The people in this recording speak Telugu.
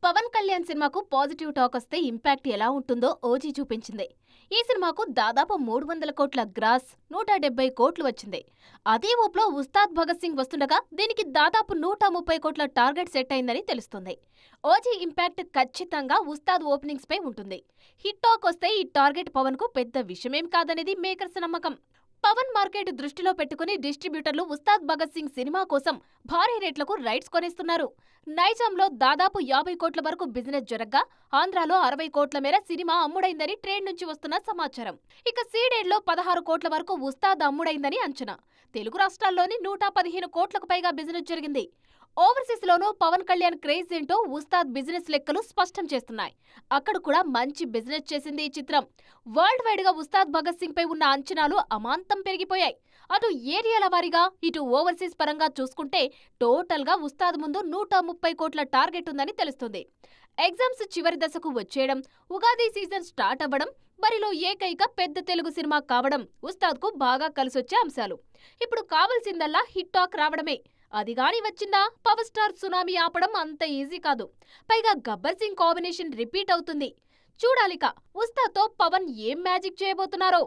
పవన్ కళ్యాణ్ సినిమాకు పాజిటివ్ టాక్ వస్తే ఇంపాక్ట్ ఎలా ఉంటుందో ఓజీ చూపించింది. ఈ సినిమాకు దాదాపు 300 కోట్ల గ్రాస్, 170 కోట్లు వచ్చింది. అదే ఊపులో ఉస్తాద్ భగత్ సింగ్ వస్తుండగా దీనికి దాదాపు 130 కోట్ల టార్గెట్ సెట్ అయిందని తెలుస్తుంది. ఓజీ ఇంపాక్ట్ ఖచ్చితంగా ఉస్తాద్ ఓపెనింగ్స్ పై ఉంటుంది. హిట్ టాక్ వస్తే ఈ టార్గెట్ పవన్ కు పెద్ద విషయమేం కాదనేది మేకర్స్ నమ్మకం. పవన్ మార్కెట్ దృష్టిలో పెట్టుకుని డిస్ట్రిబ్యూటర్లు ఉస్తాద్ భగత్ సింగ్ సినిమా కోసం భారీ రేట్లకు రైట్స్ కొనేస్తున్నారు. నైజాంలో దాదాపు 50 కోట్ల వరకు బిజినెస్ జరగ్గా ఆంధ్రాలో 60 కోట్ల మేర సినిమా అమ్ముడైందని ట్రేడ్ నుంచి వస్తున్న సమాచారం. ఇక సీడెడ్లో 16 కోట్ల వరకు ఉస్తాద్ అమ్ముడైందని అంచనా. తెలుగు రాష్ట్రాల్లోని 115 కోట్లకు పైగా బిజినెస్ జరిగింది. ఓవర్సీస్ లోనూ పవన్ కళ్యాణ్ క్రేజ్ ఏంటో ఉస్తాద్ బిజినెస్ లెక్కలు స్పష్టం చేస్తున్నాయి. అక్కడ కూడా మంచి బిజినెస్ చేసింది ఈ చిత్రం. వరల్డ్ వైడ్ గా ఉస్తాద్ భగత్ సింగ్ పై ఉన్న అంచనాలు అమాంతం పెరిగిపోయాయి. అటు ఏరియాల వారీగా ఇటు ఓవర్సీస్ పరంగా చూసుకుంటే టోటల్ గా ఉస్తాద్ ముందు 130 కోట్ల టార్గెట్ ఉందని తెలుస్తుంది. ఎగ్జామ్స్ చివరి దశకు వచ్చేయడం, ఉగాది సీజన్ స్టార్ట్ అవ్వడం, బరిలో ఏకైక పెద్ద తెలుగు సినిమా కావడం ఉస్తాద్ కు బాగా కలిసొచ్చే అంశాలు. ఇప్పుడు కావాల్సిందల్లా హిట్ టాక్ రావడమే. అది గాని వచ్చిందా పవర్ స్టార్ సునామీ ఆపడం అంత ఈజీ కాదు. పైగా గబ్బర్ సింగ్ కాంబినేషన్ రిపీట్ అవుతుంది. చూడాలిక ఉస్తాద్ తో పవన్ ఏం మ్యాజిక్ చేయబోతున్నారో.